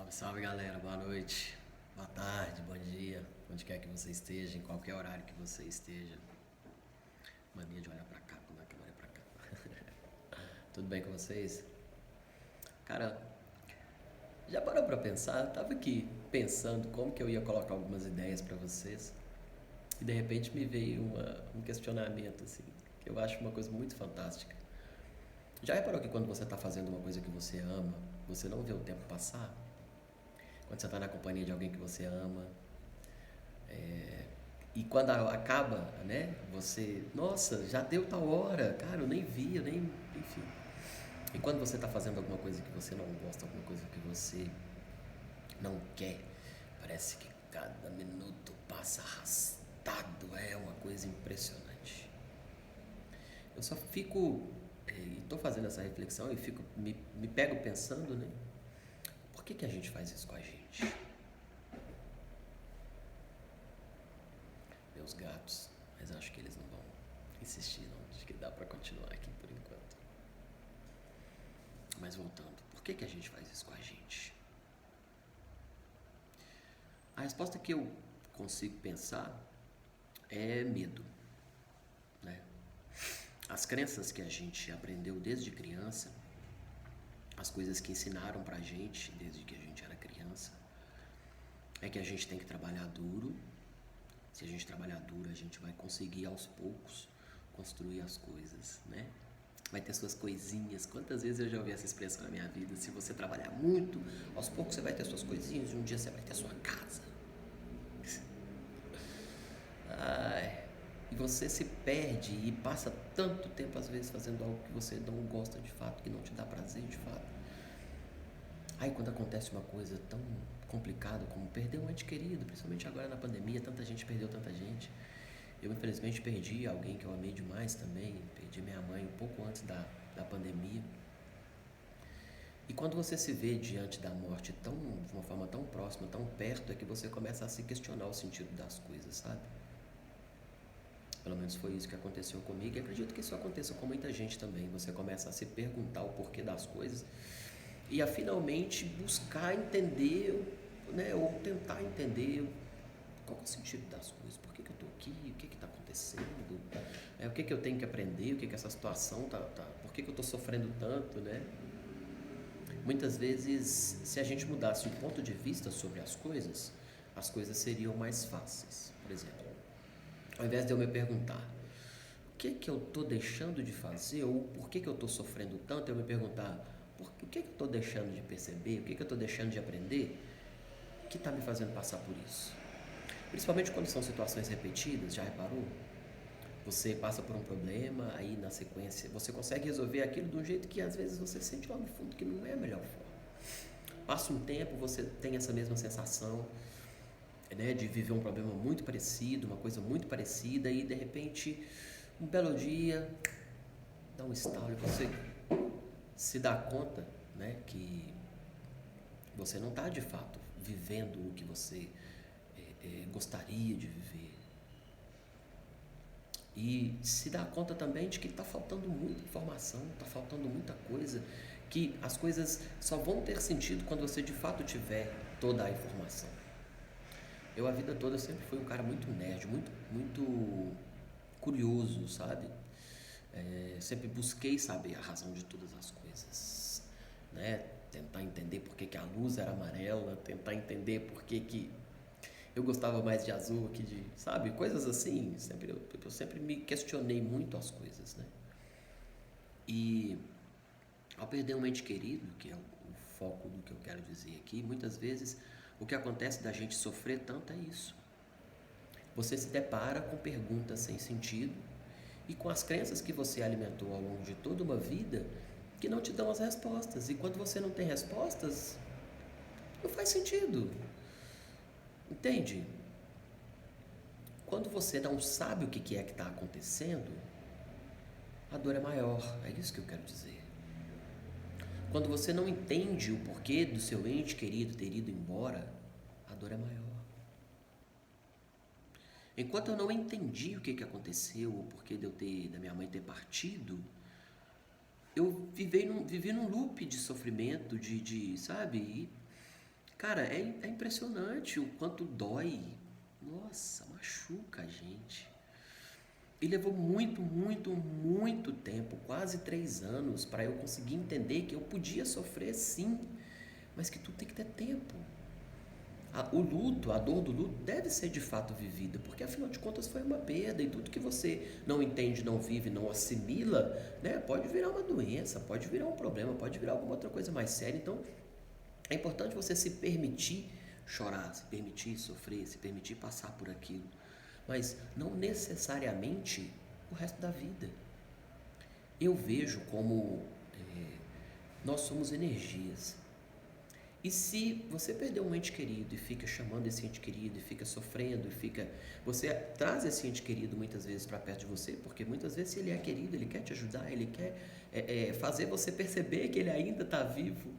Salve, salve galera, boa noite, boa tarde, bom dia, onde quer que você esteja, em qualquer horário que você esteja. Mania de olhar pra cá quando a câmera é pra cá. Tudo bem com vocês? Cara, já parou pra pensar? Eu tava aqui pensando como que eu ia colocar algumas ideias pra vocês e de repente me veio um questionamento assim, que eu acho uma coisa muito fantástica. Já reparou que quando você tá fazendo uma coisa que você ama, você não vê o tempo passar? Quando você tá na companhia de alguém que você ama, e quando acaba, né? Você, nossa, já deu tal hora, cara, eu nem vi, eu nem, enfim. E quando você está fazendo alguma coisa que você não gosta, alguma coisa que você não quer, parece que cada minuto passa arrastado, é uma coisa impressionante. Eu só fico, e estou fazendo essa reflexão e fico, me pego pensando, né? Por que a gente faz isso com a gente? Meus gatos, mas acho que eles não vão insistir, não. Acho que dá para continuar aqui por enquanto. Mas voltando, por que a gente faz isso com a gente? A resposta que eu consigo pensar é medo, né? As crenças que a gente aprendeu desde criança, as coisas que ensinaram pra gente desde que a gente era criança, é que a gente tem que trabalhar duro. Se a gente trabalhar duro, a gente vai conseguir aos poucos construir as coisas, né? Vai ter suas coisinhas. Quantas vezes eu já ouvi essa expressão na minha vida? Se você trabalhar muito, aos poucos você vai ter suas coisinhas e um dia você vai ter sua casa. Ai, e você se perde e passa tanto tempo às vezes fazendo algo que você não gosta de fato, que não te dá prazer de fato. Aí quando acontece uma coisa tão complicada como perder um ente querido, principalmente agora na pandemia, tanta gente perdeu tanta gente. Eu infelizmente perdi alguém que eu amei demais também, perdi minha mãe um pouco antes da pandemia. E quando você se vê diante da morte de uma forma tão próxima, tão perto, é que você começa a se questionar o sentido das coisas, sabe? Pelo menos foi isso que aconteceu comigo e acredito que isso aconteça com muita gente também. Você começa a se perguntar o porquê das coisas e a finalmente buscar entender, né, ou tentar entender qual é o sentido das coisas, por que eu estou aqui, o que está acontecendo, o que eu tenho que aprender, o que essa situação por que eu estou sofrendo tanto, né? Muitas vezes, se a gente mudasse o ponto de vista sobre as coisas seriam mais fáceis. Por exemplo, ao invés de eu me perguntar o que eu estou deixando de fazer ou por que eu estou sofrendo tanto, eu me perguntar o que eu estou deixando de perceber, o que eu estou deixando de aprender que está me fazendo passar por isso. Principalmente quando são situações repetidas, já reparou? Você passa por um problema, aí na sequência você consegue resolver aquilo de um jeito que às vezes você sente lá no fundo que não é a melhor forma. Passa um tempo, você tem essa mesma sensação, né, de viver um problema muito parecido, uma coisa muito parecida, e de repente, um belo dia, dá um estalo e você se dá conta, né, que você não está de fato vivendo o que você gostaria de viver. E se dá conta também de que está faltando muita informação, está faltando muita coisa, que as coisas só vão ter sentido quando você de fato tiver toda a informação. Eu a vida toda sempre fui um cara muito nerd, muito curioso, sabe? Sempre busquei saber a razão de todas as coisas, né? Tentar entender por que a luz era amarela, tentar entender por que eu gostava mais de azul que de, sabe? Coisas assim. Eu sempre me questionei muito as coisas, né? E ao perder um ente querido, que é o foco do que eu quero dizer aqui, muitas vezes o que acontece da gente sofrer tanto é isso. Você se depara com perguntas sem sentido e com as crenças que você alimentou ao longo de toda uma vida que não te dão as respostas. E quando você não tem respostas, não faz sentido. Entende? Quando você não sabe o que é que está acontecendo, a dor é maior. É isso que eu quero dizer. Quando você não entende o porquê do seu ente querido ter ido embora, a dor é maior. Enquanto eu não entendi o que aconteceu, o porquê da minha mãe ter partido, eu vivi num loop de sofrimento, sabe? E, Cara, é impressionante o quanto dói. Nossa, machuca a gente. E levou muito, muito, muito tempo, quase 3 anos, para eu conseguir entender que eu podia sofrer sim, mas que tudo tem que ter tempo. O luto, a dor do luto deve ser de fato vivida, porque afinal de contas foi uma perda e tudo que você não entende, não vive, não assimila, né, pode virar uma doença, pode virar um problema, pode virar alguma outra coisa mais séria. Então é importante você se permitir chorar, se permitir sofrer, se permitir passar por aquilo, mas não necessariamente o resto da vida. Eu vejo como nós somos energias. E se você perdeu um ente querido e fica chamando esse ente querido e fica sofrendo você traz esse ente querido muitas vezes para perto de você, porque muitas vezes se ele é querido, ele quer te ajudar, ele quer fazer você perceber que ele ainda está vivo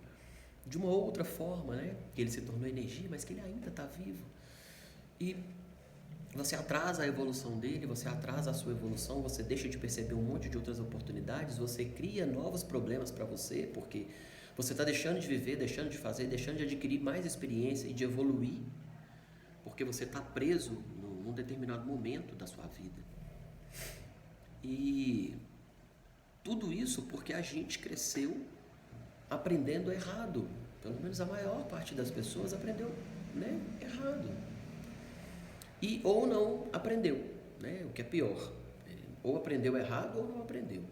de uma outra forma, né? Que ele se tornou energia, mas que ele ainda está vivo. E você atrasa a evolução dele, você atrasa a sua evolução, você deixa de perceber um monte de outras oportunidades, você cria novos problemas para você, porque você está deixando de viver, deixando de fazer, deixando de adquirir mais experiência e de evoluir, porque você está preso num determinado momento da sua vida. E tudo isso porque a gente cresceu aprendendo errado. Pelo menos a maior parte das pessoas aprendeu, né, errado. E ou não aprendeu, né, o que é pior. Ou aprendeu errado ou não aprendeu.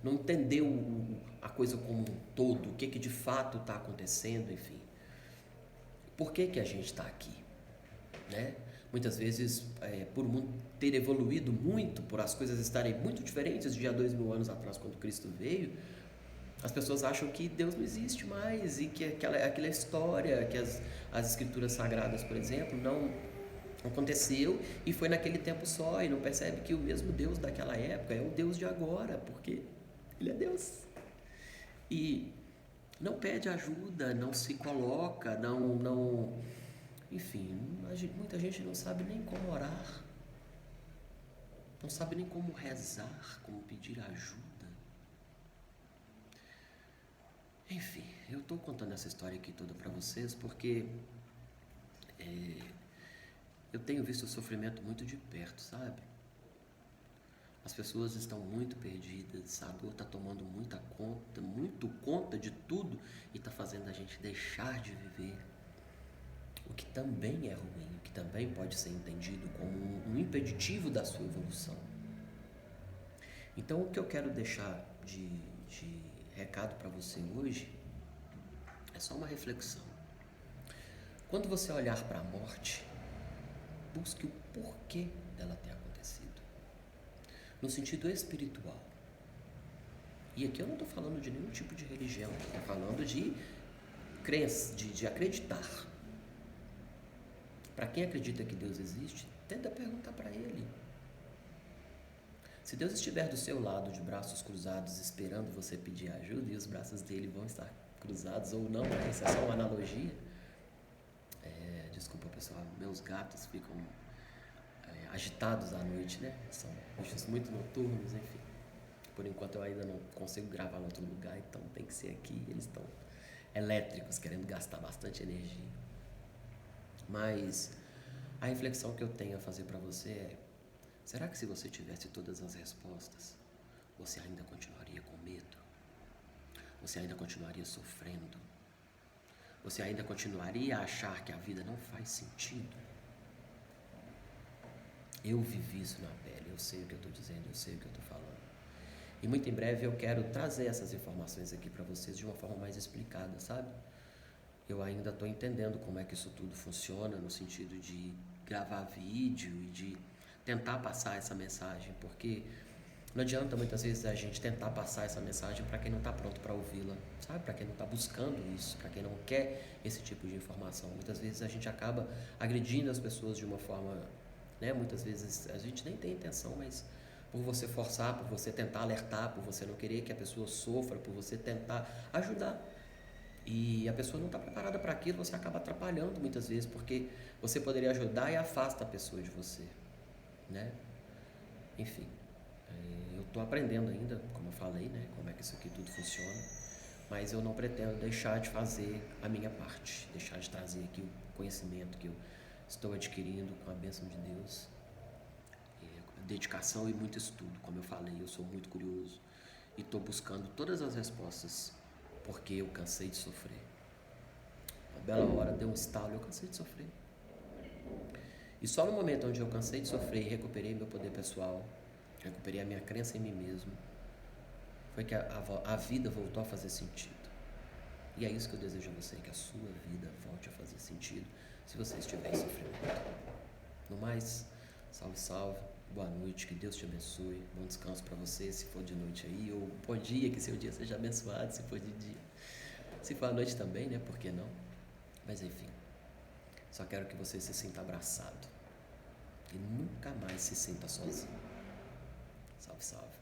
Não entendeu a coisa como um todo, o que de fato está acontecendo, enfim. Por que a gente está aqui? Né? Muitas vezes, por o mundo ter evoluído muito, por as coisas estarem muito diferentes de há 2000 anos atrás, quando Cristo veio, as pessoas acham que Deus não existe mais e que aquela história, que as escrituras sagradas, por exemplo, não aconteceu e foi naquele tempo só, e não percebe que o mesmo Deus daquela época é o Deus de agora, porque Ele é Deus. E não pede ajuda, não se coloca, enfim, muita gente não sabe nem como orar, não sabe nem como rezar, como pedir ajuda. Enfim, eu estou contando essa história aqui toda para vocês porque eu tenho visto o sofrimento muito de perto, sabe? As pessoas estão muito perdidas, a dor está tomando muito conta de tudo e está fazendo a gente deixar de viver. O que também é ruim, o que também pode ser entendido como um impeditivo da sua evolução. Então, o que eu quero deixar de recado para você hoje é só uma reflexão. Quando você olhar para a morte, busque o porquê dela ter acontecido, no sentido espiritual. E aqui eu não estou falando de nenhum tipo de religião, estou falando de crença, de acreditar. Para quem acredita que Deus existe, tenta perguntar para Ele. Se Deus estiver do seu lado, de braços cruzados, esperando você pedir ajuda, e os braços dele vão estar cruzados ou não, né? Isso é só uma analogia. Desculpa, pessoal, meus gatos ficam agitados à noite, né? São bichos muito noturnos, enfim. Por enquanto eu ainda não consigo gravar em outro lugar, então tem que ser aqui. Eles estão elétricos, querendo gastar bastante energia. Mas a reflexão que eu tenho a fazer para você é: será que se você tivesse todas as respostas, você ainda continuaria com medo? Você ainda continuaria sofrendo? Você ainda continuaria a achar que a vida não faz sentido? Eu vivi isso na pele, eu sei o que eu estou dizendo, eu sei o que eu estou falando. E muito em breve eu quero trazer essas informações aqui para vocês de uma forma mais explicada, sabe? Eu ainda estou entendendo como é que isso tudo funciona, no sentido de gravar vídeo e de tentar passar essa mensagem, porque não adianta muitas vezes a gente tentar passar essa mensagem para quem não está pronto para ouvi-la, sabe? Para quem não está buscando isso, para quem não quer esse tipo de informação. Muitas vezes a gente acaba agredindo as pessoas de uma forma, né? Muitas vezes a gente nem tem intenção, mas por você forçar, por você tentar alertar, por você não querer que a pessoa sofra, por você tentar ajudar. E a pessoa não está preparada para aquilo, você acaba atrapalhando muitas vezes, porque você poderia ajudar e afasta a pessoa de você, né? Enfim, eu estou aprendendo ainda, como eu falei, né? Como é que isso aqui tudo funciona. mas eu não pretendo deixar de fazer a minha parte, deixar de trazer aqui o conhecimento que eu estou adquirindo com a bênção de Deus. Dedicação e muito estudo, como eu falei, eu sou muito curioso e estou buscando todas as respostas, porque eu cansei de sofrer. Uma bela hora deu um estalo e eu cansei de sofrer. E só no momento onde eu cansei de sofrer e recuperei meu poder pessoal, recuperei a minha crença em mim mesmo, foi que a vida voltou a fazer sentido. E é isso que eu desejo a você, que a sua vida volte a fazer sentido se você estiver em sofrimento. No mais, salve, salve, boa noite, que Deus te abençoe, bom descanso para você, se for de noite aí, ou bom dia, que seu dia seja abençoado, se for de dia. Se for à noite também, né, por que não? Mas enfim, só quero que você se sinta abraçado e nunca mais se sinta sozinho. Salve, salve.